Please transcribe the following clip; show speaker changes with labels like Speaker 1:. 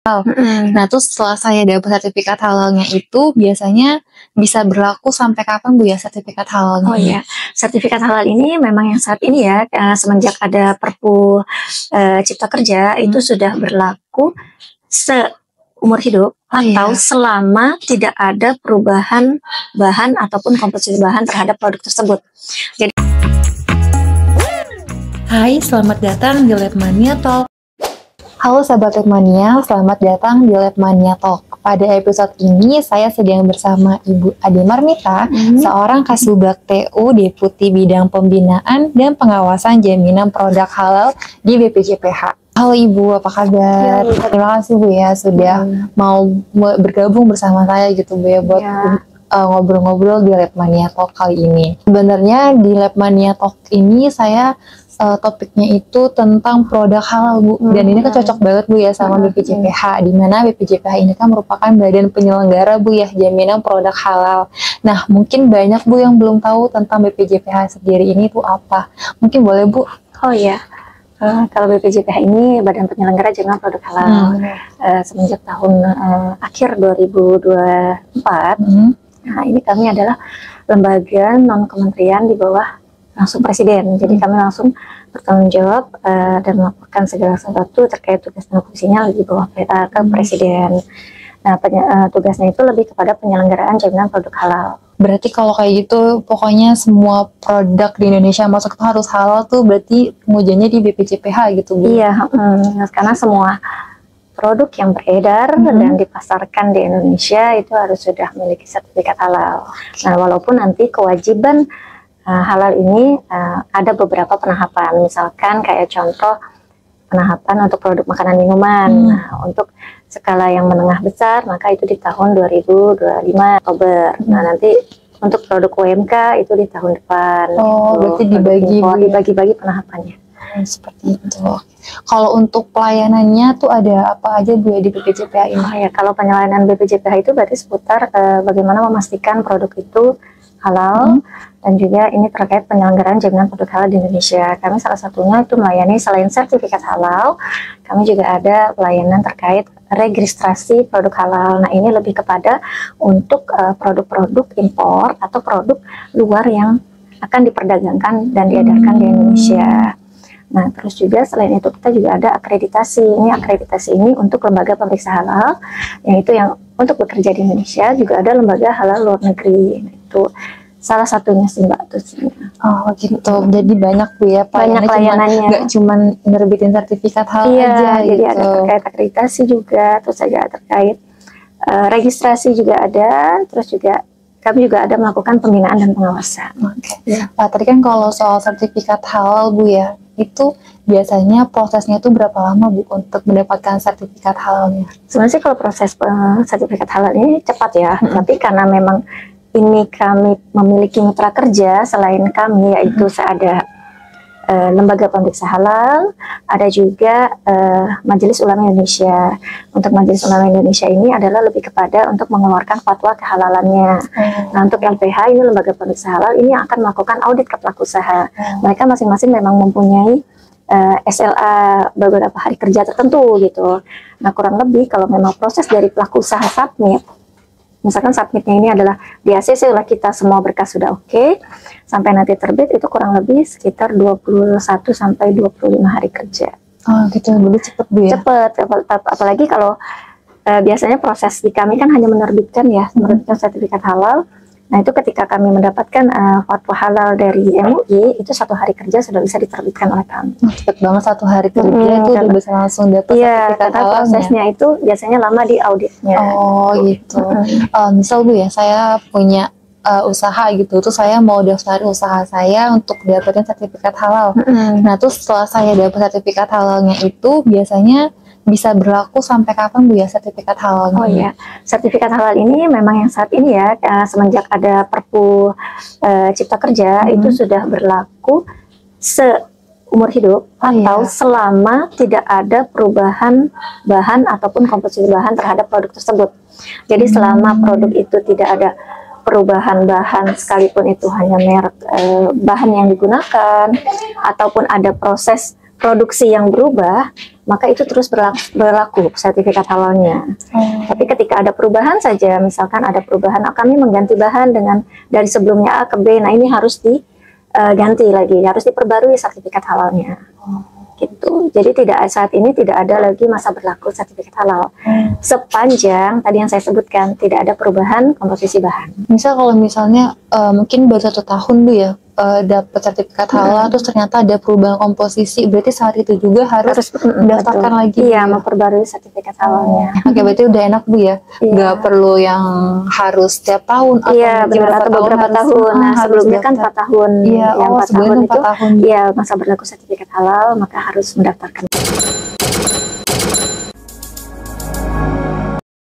Speaker 1: Nah, terus setelah saya dapat sertifikat halalnya itu biasanya bisa berlaku sampai kapan Bu ya sertifikat halalnya?
Speaker 2: Oh iya, sertifikat halal ini memang yang saat ini ya, semenjak ada Perpu Cipta Kerja itu sudah berlaku seumur hidup atau selama tidak ada perubahan bahan ataupun komposisi bahan terhadap produk tersebut. Jadi,
Speaker 1: Hai, selamat datang di Labmania Talk. Halo sahabat Labmania, selamat datang di Labmania Talk. Pada episode ini saya sedang bersama Ibu Ade Marmita, seorang Kasubag TU Deputi Bidang Pembinaan dan Pengawasan Jaminan Produk Halal di BPJPH. Halo Ibu, apa kabar? Terima kasih Bu ya sudah mau bergabung bersama saya gitu Bu ya buat ngobrol-ngobrol di Labmania Talk kali ini. Sebenarnya di Labmania Talk ini saya topiknya itu tentang produk halal Bu, dan ini kan cocok banget Bu ya sama BPJPH, di mana BPJPH ini kan merupakan badan penyelenggara Bu ya jaminan produk halal. Nah mungkin banyak Bu yang belum tahu tentang BPJPH sendiri ini itu apa, mungkin boleh Bu?
Speaker 2: Oh iya, kalau BPJPH ini badan penyelenggara jaminan produk halal semenjak tahun akhir 2024. Nah ini kami adalah lembaga non kementerian di bawah langsung presiden, jadi kami langsung bertanggung jawab dan melaporkan segala sesuatu terkait tugas dan fungsinya di bawah ke presiden. Nah tugasnya itu lebih kepada penyelenggaraan jaminan produk halal.
Speaker 1: Berarti kalau kayak gitu pokoknya semua produk di Indonesia masuk itu harus halal tuh, berarti pengujiannya di BPJPH gitu Bu?
Speaker 2: Iya, karena semua produk yang beredar dan dipasarkan di Indonesia itu harus sudah memiliki sertifikat halal. Nah walaupun nanti kewajiban halal ini ada beberapa penahapan, misalkan kayak contoh penahapan untuk produk makanan minuman. Nah, untuk skala yang menengah besar maka itu di tahun 2025 Oktober. Nah nanti untuk produk UMK itu di tahun depan.
Speaker 1: Oh, berarti
Speaker 2: dibagi-bagi penahapannya.
Speaker 1: Seperti itu. Kalau untuk pelayanannya tuh ada apa aja Bu di BPJPH ini?
Speaker 2: Oh ya, kalau penyelenggaraan BPJPH itu berarti seputar bagaimana memastikan produk itu halal, dan juga ini terkait penyelenggaraan jaminan produk halal di Indonesia. Kami salah satunya itu melayani selain sertifikat halal, kami juga ada pelayanan terkait registrasi produk halal. Nah ini lebih kepada untuk produk-produk impor atau produk luar yang akan diperdagangkan dan diedarkan di Indonesia. Nah terus juga selain itu kita juga ada akreditasi. Ini akreditasi ini untuk lembaga pemeriksa halal, yaitu yang untuk bekerja di Indonesia. Juga ada lembaga halal luar negeri. Nah, itu salah satunya sih Mbak Tusinya.
Speaker 1: Oh gitu, jadi banyak Bu ya
Speaker 2: banyak layanannya,
Speaker 1: nggak cuma nerbitin sertifikat halal aja
Speaker 2: jadi
Speaker 1: gitu.
Speaker 2: ada terkait akreditasi juga, terus juga terkait registrasi juga ada, terus juga kami juga ada melakukan pembinaan dan pengawasan.
Speaker 1: Tadi kan kalau soal sertifikat halal Bu ya, itu biasanya prosesnya itu berapa lama Bu untuk mendapatkan sertifikat halalnya?
Speaker 2: Sebenarnya sih kalau proses sertifikat halal ini cepat ya, tapi karena memang ini kami memiliki mitra kerja selain kami, yaitu ada lembaga pemeriksa halal, ada juga Majelis Ulama Indonesia. Untuk Majelis Ulama Indonesia ini adalah lebih kepada untuk mengeluarkan fatwa kehalalannya. Nah untuk LPH ini lembaga pemeriksa halal ini akan melakukan audit ke pelaku usaha. Mereka masing-masing memang mempunyai SLA beberapa hari kerja tertentu gitu. Nah kurang lebih kalau memang proses dari pelaku usaha submit, misalkan submitnya ini adalah di ACC oleh kita, semua berkas sudah oke, sampai nanti terbit itu kurang lebih sekitar 21 sampai 25 hari kerja.
Speaker 1: Oh gitu, lebih cepet Bu ya?
Speaker 2: Cepet, apalagi kalau biasanya proses di kami kan hanya menerbitkan sertifikat halal. Nah itu ketika kami mendapatkan fatwa halal dari MUI, itu 1 hari kerja sudah bisa diterbitkan oleh kami.
Speaker 1: Cepet banget 1 hari kerja itu udah bisa langsung dapat sertifikat halalnya.
Speaker 2: Prosesnya itu biasanya lama di auditnya.
Speaker 1: Oh gitu. Misal Bu ya, saya punya usaha gitu, terus saya mau daftar usaha saya untuk dapetin sertifikat halal. Nah terus setelah saya dapat sertifikat halalnya itu biasanya bisa berlaku sampai kapan Bu ya sertifikat halalnya?
Speaker 2: Oh iya, sertifikat halal ini memang yang saat ini ya, semenjak ada Perpu Cipta Kerja itu sudah berlaku seumur hidup atau selama tidak ada perubahan bahan ataupun komposisi bahan terhadap produk tersebut. Jadi selama produk itu tidak ada perubahan bahan, sekalipun itu hanya merek bahan yang digunakan ataupun ada proses produksi yang berubah, maka itu terus berlaku sertifikat halalnya. Tapi ketika ada perubahan saja, misalkan ada perubahan, kami mengganti bahan dengan dari sebelumnya A ke B, nah ini harus diganti lagi, harus diperbarui sertifikat halalnya. Gitu. Jadi saat ini tidak ada lagi masa berlaku sertifikat halal. Sepanjang tadi yang saya sebutkan tidak ada perubahan komposisi bahan.
Speaker 1: Misal kalau misalnya mungkin baru 1 tahun Bu ya dapat sertifikat halal, terus ternyata ada perubahan komposisi, berarti saat itu juga harus mendaftarkan lagi.
Speaker 2: Iya, memperbarui sertifikat halalnya.
Speaker 1: Oke, berarti udah enak Bu ya, nggak perlu yang harus setiap tahun
Speaker 2: atau beberapa tahun. Nah, sebelumnya kan 4 tahun.
Speaker 1: Iya,
Speaker 2: yang 4 tahun itu,
Speaker 1: tahun.
Speaker 2: Iya, masa berlaku sertifikat halal, maka harus mendaftarkan.